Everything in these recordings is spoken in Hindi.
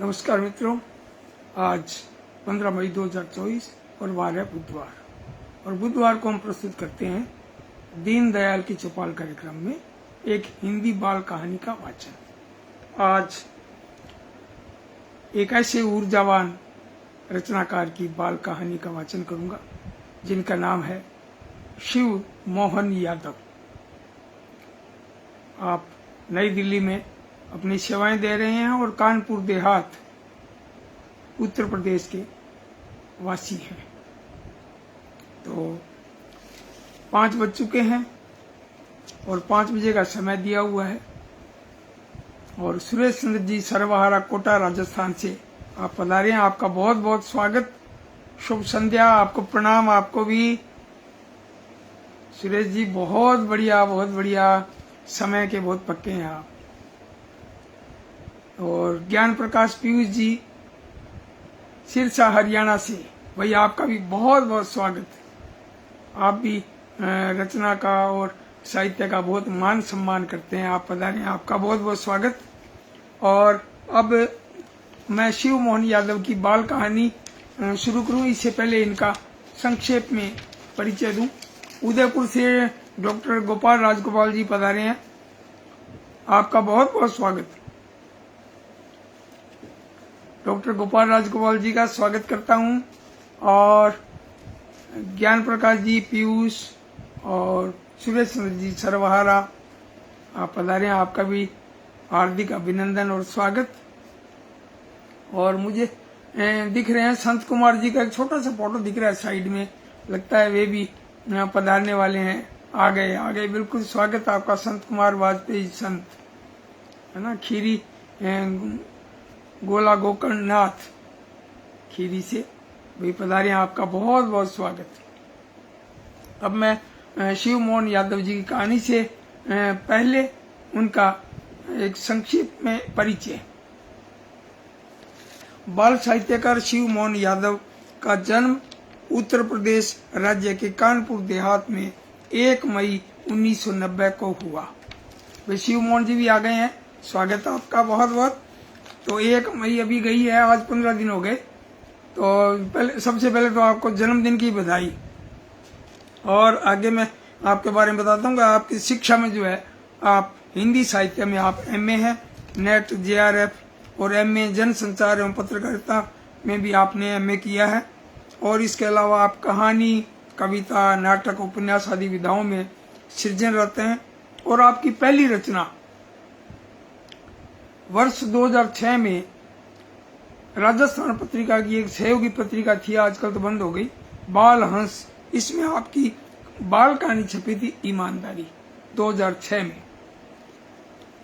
नमस्कार मित्रों, आज 15 मई 2024 और वार है बुधवार। और बुधवार को हम प्रस्तुत करते हैं दीनदयाल की चौपाल कार्यक्रम में एक हिंदी बाल कहानी का वाचन। आज एक ऐसे ऊर्जावान रचनाकार की बाल कहानी का वाचन करूंगा जिनका नाम है शिव मोहन यादव। आप नई दिल्ली में अपनी सेवाएं दे रहे हैं और कानपुर देहात उत्तर प्रदेश के वासी हैं। तो 5 बज चुके हैं और 5 बजे का समय दिया हुआ है। और सुरेश चंद्र जी सरवाहारा कोटा राजस्थान से आप पधारे हैं। आपका बहुत बहुत स्वागत, शुभ संध्या, आपको प्रणाम। आपको भी सुरेश जी बहुत बढ़िया, समय के बहुत पक्के हैं आप। और ज्ञान प्रकाश पीयूष जी सिरसा हरियाणा से, भाई आपका भी बहुत बहुत स्वागत। आप भी रचना का और साहित्य का बहुत मान सम्मान करते हैं, आप पधारे, आपका बहुत बहुत स्वागत। और अब मैं शिव मोहन यादव की बाल कहानी शुरू करूं, इससे पहले इनका संक्षेप में परिचय दूं। उदयपुर से डॉक्टर गोपाल राजगोपाल जी पधारे हैं, आपका बहुत बहुत स्वागत। डॉक्टर गोपाल राजगोपाल जी का स्वागत करता हूं। और ज्ञान प्रकाश जी, पीयूष और सुरेश चंद्र जी सरवाहारा आप पधारे, आपका भी हार्दिक अभिनंदन और स्वागत। और मुझे दिख रहे हैं संत कुमार जी का एक छोटा सा फोटो दिख रहा है साइड में, लगता है वे भी पधारने वाले हैं। आ गए, बिल्कुल स्वागत आपका संत कुमार वाजपेयी संत, है ना, खीरी गोला गोकर्णनाथ खीरी से भाई पधारे, आपका बहुत बहुत स्वागत। अब मैं शिव मोहन यादव जी की कहानी से पहले उनका एक संक्षिप्त में परिचय। बाल साहित्यकार शिव मोहन यादव का जन्म उत्तर प्रदेश राज्य के कानपुर देहात में 1 मई 1990 को हुआ। भाई शिव मोहन जी भी आ गए हैं, स्वागत आपका बहुत बहुत। तो 1 मई अभी गई है, आज 15 दिन हो गए। तो सबसे पहले तो आपको जन्मदिन की बधाई। और आगे मैं आपके बारे में बताता हूँ कि आपकी शिक्षा में जो है, आप हिंदी साहित्य में आप MA हैं, नेट JRF और MA जनसंचार एवं पत्रकारिता में भी आपने MA किया है। और इसके अलावा आप कहानी, कविता, नाटक, उपन्यास आदि विधाओं में सृजनरत हैं। और आपकी पहली रचना वर्ष 2006 में राजस्थान पत्रिका की एक सहयोगी पत्रिका थी, आजकल तो बंद हो गई, बाल हंस, इसमें आपकी बाल कहानी छपी थी ईमानदारी 2006 में।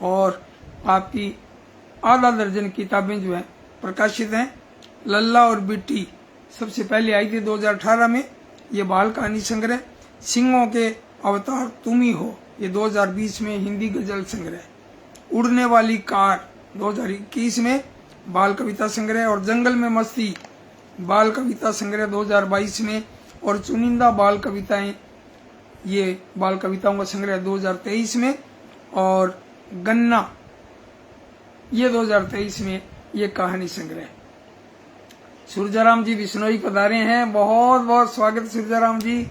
और आपकी आधा दर्जन किताबें जो है प्रकाशित हैं। लल्ला और बिट्टी सबसे पहले आई थी 2018 में, ये बाल कहानी संग्रह। सिंहों के अवतार तुम ही हो, ये 2020 में हिंदी गजल संग्रह। उड़ने वाली कार 2021 में बाल कविता संग्रह। और जंगल में मस्ती बाल कविता संग्रह 2022 में। और चुनिंदा बाल कविताएं, ये बाल कविताओं का संग्रह 2023 में। और गन्ना, ये 2023 में ये कहानी संग्रह। सूरजाराम जी बिश्नोई पधारे हैं, बहुत बहुत स्वागत सूरजाराम जी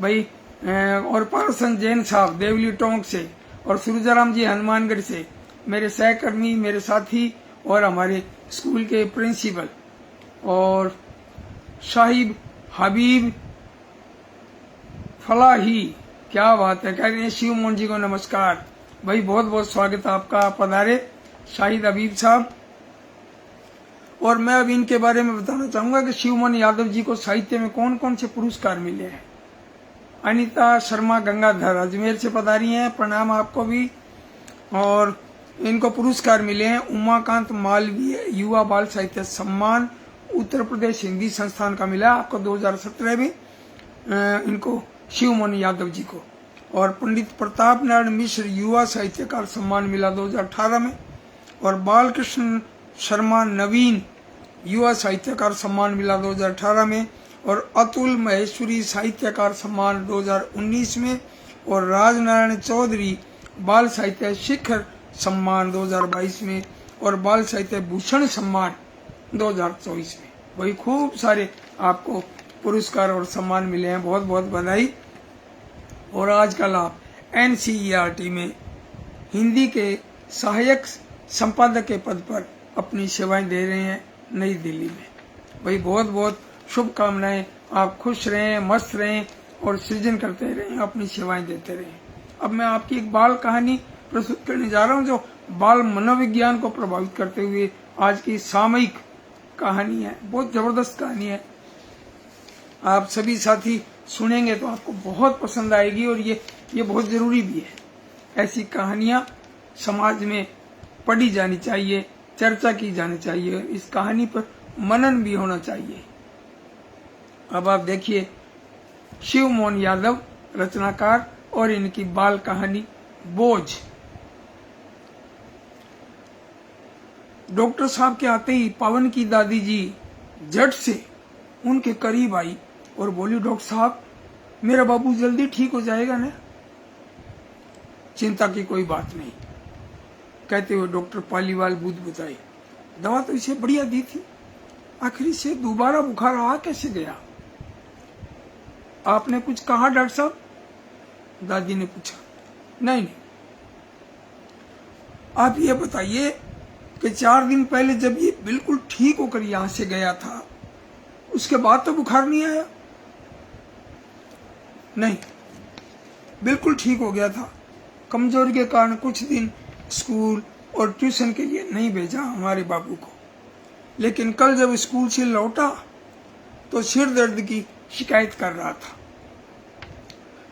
भाई। और पारसन जैन साहब देवली टोंक से, और सूरजाराम जी हनुमानगढ़ से, मेरे सहकर्मी, मेरे साथी और हमारे स्कूल के प्रिंसिपल। और साहिब हबीब फलाही, क्या बात है, कह रहे हैं शिव मोहन जी को नमस्कार भाई, बहुत बहुत स्वागत आपका, पधारे शाहिद हबीब साहब। और मैं अब इनके बारे में बताना चाहूंगा कि शिव मोहन यादव जी को साहित्य में कौन कौन से पुरस्कार मिले हैं। अनिता शर्मा गंगाधर अजमेर से पधारी हैं, प्रणाम आपको भी। और इनको पुरस्कार मिले हैं उमाकांत मालवीय युवा बाल साहित्य सम्मान उत्तर प्रदेश हिंदी संस्थान का मिला आपको 2017 में, इनको शिव मोहन यादव जी को। और पंडित प्रताप नारायण मिश्र युवा साहित्यकार सम्मान मिला 2018 में। और बालकृष्ण शर्मा नवीन युवा साहित्यकार सम्मान मिला 2018 में। और अतुल महेश्वरी साहित्यकार सम्मान 2019 में। और राजनारायण चौधरी बाल साहित्य शिखर सम्मान 2022 में। और बाल साहित्य भूषण सम्मान 2024 में। वही खूब सारे आपको पुरस्कार और सम्मान मिले हैं, बहुत बहुत बधाई। और आजकल आप NCERT में हिंदी के सहायक संपादक के पद पर अपनी सेवाएं दे रहे हैं नई दिल्ली में। वही बहुत बहुत शुभकामनाएं। आप खुश रहें, मस्त रहें और सृजन करते रहें, अपनी सेवाएं देते रहें। अब मैं आपकी एक बाल कहानी प्रस्तुत करने जा रहा हूं जो बाल मनोविज्ञान को प्रभावित करते हुए आज की सामयिक कहानी है। बहुत जबरदस्त कहानी है। आप सभी साथी सुनेंगे तो आपको बहुत पसंद आएगी और ये बहुत जरूरी भी है। ऐसी कहानियां समाज में पढ़ी जानी चाहिए, चर्चा की जानी चाहिए, इस कहानी पर मनन भी होना चाहिए। अब आप देखिए, शिव मोहन यादव रचनाकार और इनकी बाल कहानी बोझ। डॉक्टर साहब के आते ही पवन की दादी जी झट से उनके करीब आई और बोली, डॉक्टर साहब मेरा बाबू जल्दी ठीक हो जाएगा ना? चिंता की कोई बात नहीं, कहते हुए डॉक्टर पालीवाल बुद्ध बताए, दवा तो इसे बढ़िया दी थी, आखिर से दोबारा बुखार आ कैसे गया? आपने कुछ कहा डॉक्टर साहब? दादी ने पूछा। नहीं, आप ये बताइए कि 4 दिन पहले जब ये बिल्कुल ठीक होकर यहां से गया था, उसके बाद तो बुखार नहीं आया? नहीं, बिल्कुल ठीक हो गया था। कमजोरी के कारण कुछ दिन स्कूल और ट्यूशन के लिए नहीं भेजा हमारे बाबू को, लेकिन कल जब स्कूल से लौटा तो सिर दर्द की शिकायत कर रहा था।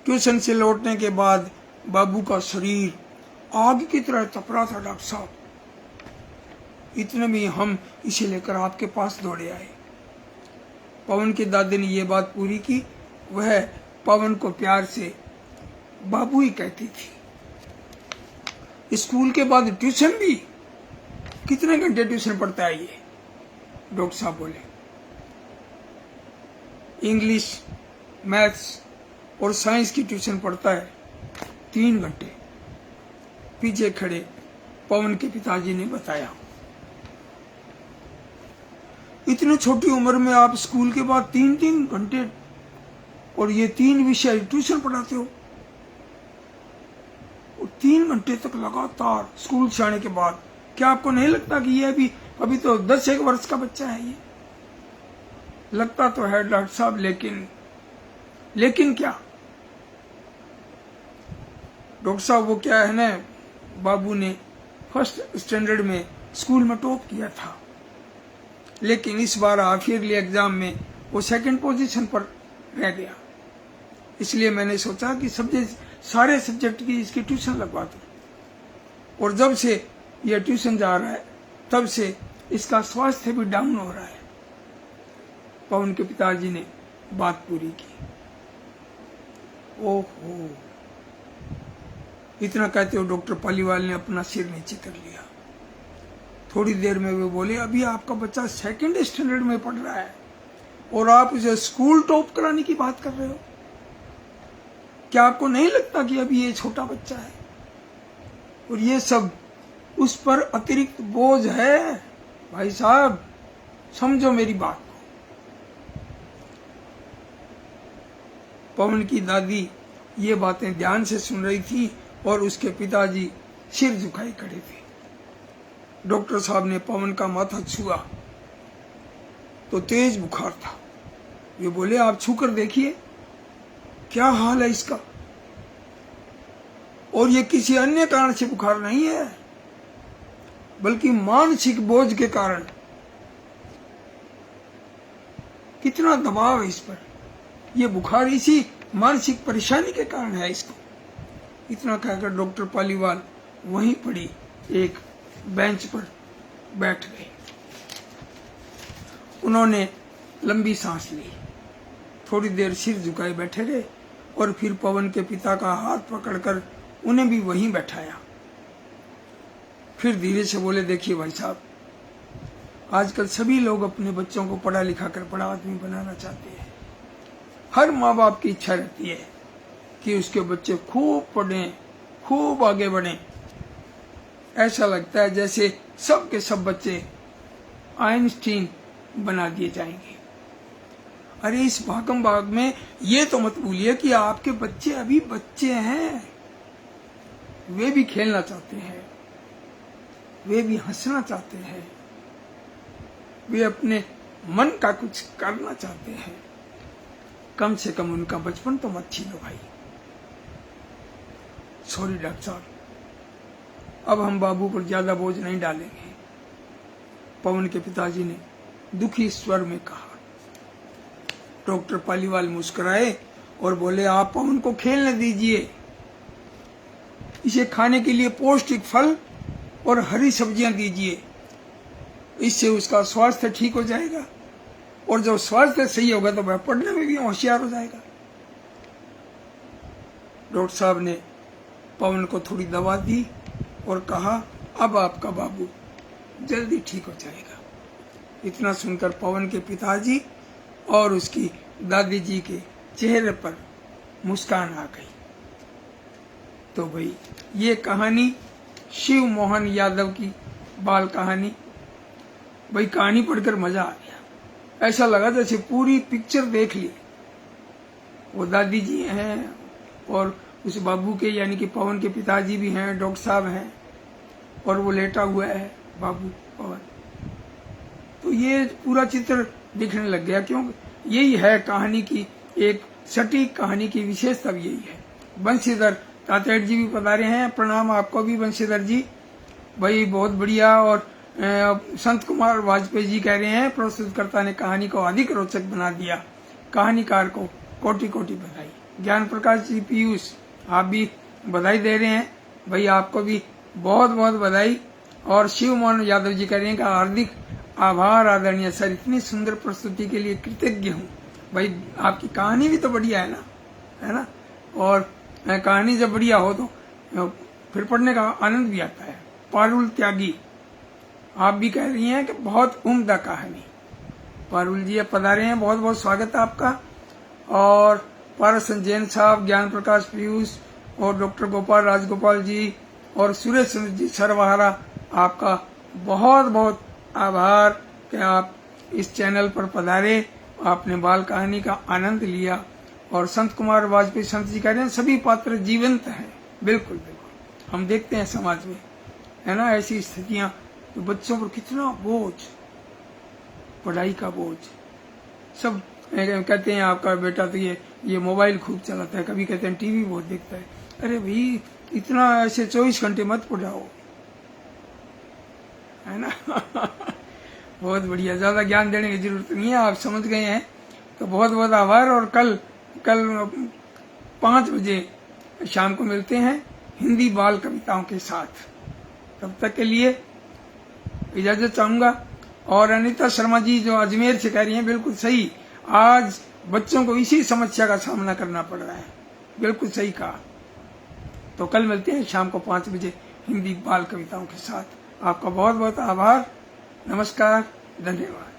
ट्यूशन से लौटने के बाद बाबू का शरीर आग की तरह तप रहा था डॉक्टर साहब। इतने में हम इसे लेकर आपके पास दौड़े आए। पवन की दादी ने यह बात पूरी की। वह पवन को प्यार से बाबू ही कहती थी। स्कूल के बाद ट्यूशन भी? कितने घंटे ट्यूशन पढ़ता है ये? डॉक्टर साहब बोले, इंग्लिश, मैथ्स और साइंस की ट्यूशन पढ़ता है 3 घंटे। पीछे खड़े पवन के पिताजी ने बताया, इतनी छोटी उम्र में आप स्कूल के बाद 3-3 घंटे और ये 3 विषय ट्यूशन पढ़ाते हो? 3 घंटे तक लगातार स्कूल से आने के बाद। क्या आपको नहीं लगता कि ये अभी तो 10-1 वर्ष का बच्चा है? ये लगता तो है डॉक्टर साहब, लेकिन क्या? डॉक्टर साहब वो क्या है ना, बाबू ने 1st स्टैंडर्ड में स्कूल में टॉप किया था, लेकिन इस बार हाफ ईयरली एग्जाम में वो 2nd पोजीशन पर रह गया। इसलिए मैंने सोचा कि सारे सब्जेक्ट की इसकी ट्यूशन लगवा दूं। और जब से यह ट्यूशन जा रहा है तब से इसका स्वास्थ्य भी डाउन हो रहा है। पवन के पिताजी ने बात पूरी की। ओहो, इतना कहते हो डॉक्टर पालीवाल ने अपना सिर नीचे कर लिया। थोड़ी देर में वे बोले, अभी आपका बच्चा 2nd स्टैंडर्ड में पढ़ रहा है और आप उसे स्कूल टॉप कराने की बात कर रहे हो? क्या आपको नहीं लगता कि अभी ये छोटा बच्चा है और ये सब उस पर अतिरिक्त बोझ है? भाई साहब, समझो मेरी बात को। पवन की दादी ये बातें ध्यान से सुन रही थी और उसके पिताजी सिर झुकाए खड़े थे। डॉक्टर साहब ने पवन का माथा छुआ तो तेज बुखार था। वे बोले, आप छूकर देखिए क्या हाल है इसका, और ये किसी अन्य कारण से बुखार नहीं है बल्कि मानसिक बोझ के कारण। कितना दबाव है इस पर, यह बुखार इसी मानसिक परेशानी के कारण है इसको। इतना कहकर डॉक्टर पालीवाल वहीं पड़ी एक बेंच पर बैठ गए। उन्होंने लंबी सांस ली, थोड़ी देर सिर झुकाए बैठे रहे और फिर पवन के पिता का हाथ पकड़कर उन्हें भी वहीं बैठाया। फिर धीरे से बोले, देखिए भाई साहब, आजकल सभी लोग अपने बच्चों को पढ़ा लिखा कर बड़ा आदमी बनाना चाहते हैं। हर माँ बाप की इच्छा रहती है कि उसके बच्चे खूब पढ़ें, खूब आगे बढ़ें। ऐसा लगता है जैसे सब के सब बच्चे आइंस्टीन बना दिए जाएंगे। अरे इस भागम भाग में ये तो मत भूलिए कि आपके बच्चे अभी बच्चे हैं, वे भी खेलना चाहते हैं, वे भी हंसना चाहते हैं, वे अपने मन का कुछ करना चाहते हैं। कम से कम उनका बचपन तो मत छीनो भाई। सॉरी डॉक्टर साहब, अब हम बाबू पर ज्यादा बोझ नहीं डालेंगे, पवन के पिताजी ने दुखी स्वर में कहा। डॉक्टर पालीवाल मुस्कुराए और बोले, आप पवन को खेलने दीजिए, इसे खाने के लिए पौष्टिक फल और हरी सब्जियां दीजिए, इससे उसका स्वास्थ्य ठीक हो जाएगा और जब स्वास्थ्य सही होगा तो वह पढ़ने में भी होशियार हो जाएगा। डॉक्टर साहब ने पवन को थोड़ी दवा दी और कहा, अब आपका बाबू जल्दी ठीक हो जाएगा। इतना सुनकर पवन के पिताजी और उसकी दादी जी के चेहरे पर मुस्कान आ गई। तो भाई ये कहानी शिव मोहन यादव की बाल कहानी, भाई कहानी पढ़कर मजा आ गया। ऐसा लगा जैसे पूरी पिक्चर देख ली। वो दादी जी हैं और उस बाबू के यानी कि पवन के पिताजी भी हैं, डॉक्टर साहब हैं और वो लेटा हुआ है बाबू पवन। तो ये पूरा चित्र दिखने लग गया, क्योंकि यही है कहानी की एक सटीक कहानी की विशेषता भी यही है। बंशीधर तातेड़ जी भी पधारे हैं, प्रणाम आपको भी बंशीधर जी, भाई बहुत बढ़िया। और संत कुमार वाजपेयी जी कह रहे हैं, प्रस्तुतकर्ता ने कहानी को अधिक रोचक बना दिया, कहानीकार को कोटि कोटि बधाई। ज्ञान प्रकाश जी पीयूष आप भी बधाई दे रहे हैं, भाई आपको भी बहुत बहुत बधाई। और शिव मोहन यादव जी कह रहे हैं कि हार्दिक आभार आदरणीय सर, इतनी सुंदर प्रस्तुति के लिए कृतज्ञ हूँ। भाई आपकी कहानी भी तो बढ़िया है ना, और कहानी जब बढ़िया हो तो फिर पढ़ने का आनंद भी आता है। पारुल त्यागी आप भी कह रही हैं कि बहुत उम्दा कहानी। पारुल जी पधारे हैं, बहुत बहुत स्वागत है आपका। और पारस जैन साहब, ज्ञान प्रकाश पीयूष और डॉक्टर गोपाल राजगोपाल जी और सुरेश जी सरवाहरा, आपका बहुत बहुत आभार कि आप इस चैनल पर पधारे, आपने बाल कहानी का आनंद लिया। और संत कुमार वाजपेयी संत जी कह रहे हैं सभी पात्र जीवंत हैं। बिल्कुल बिल्कुल, हम देखते हैं समाज में, है ना, ऐसी स्थितियां तो बच्चों पर कितना बोझ, पढ़ाई का बोझ। सब कहते हैं आपका बेटा तो ये मोबाइल खूब चलाता है, कभी कहते हैं टीवी बहुत देखता है। अरे भाई इतना ऐसे 24 घंटे मत पढ़ाओ, है ना। बहुत बढ़िया, ज्यादा ज्ञान देने की जरूरत नहीं है, आप समझ गए हैं तो बहुत बहुत आभार। और कल 5 बजे शाम को मिलते हैं हिंदी बाल कविताओं के साथ। तब तक के लिए इजाजत चाहूंगा। और अनीता शर्मा जी जो अजमेर से कह रही हैं, बिल्कुल सही, आज बच्चों को इसी समस्या का सामना करना पड़ रहा है, बिल्कुल सही कहा। तो कल मिलते हैं शाम को 5 बजे हिंदी बाल कविताओं के साथ। आपका बहुत बहुत आभार, नमस्कार, धन्यवाद।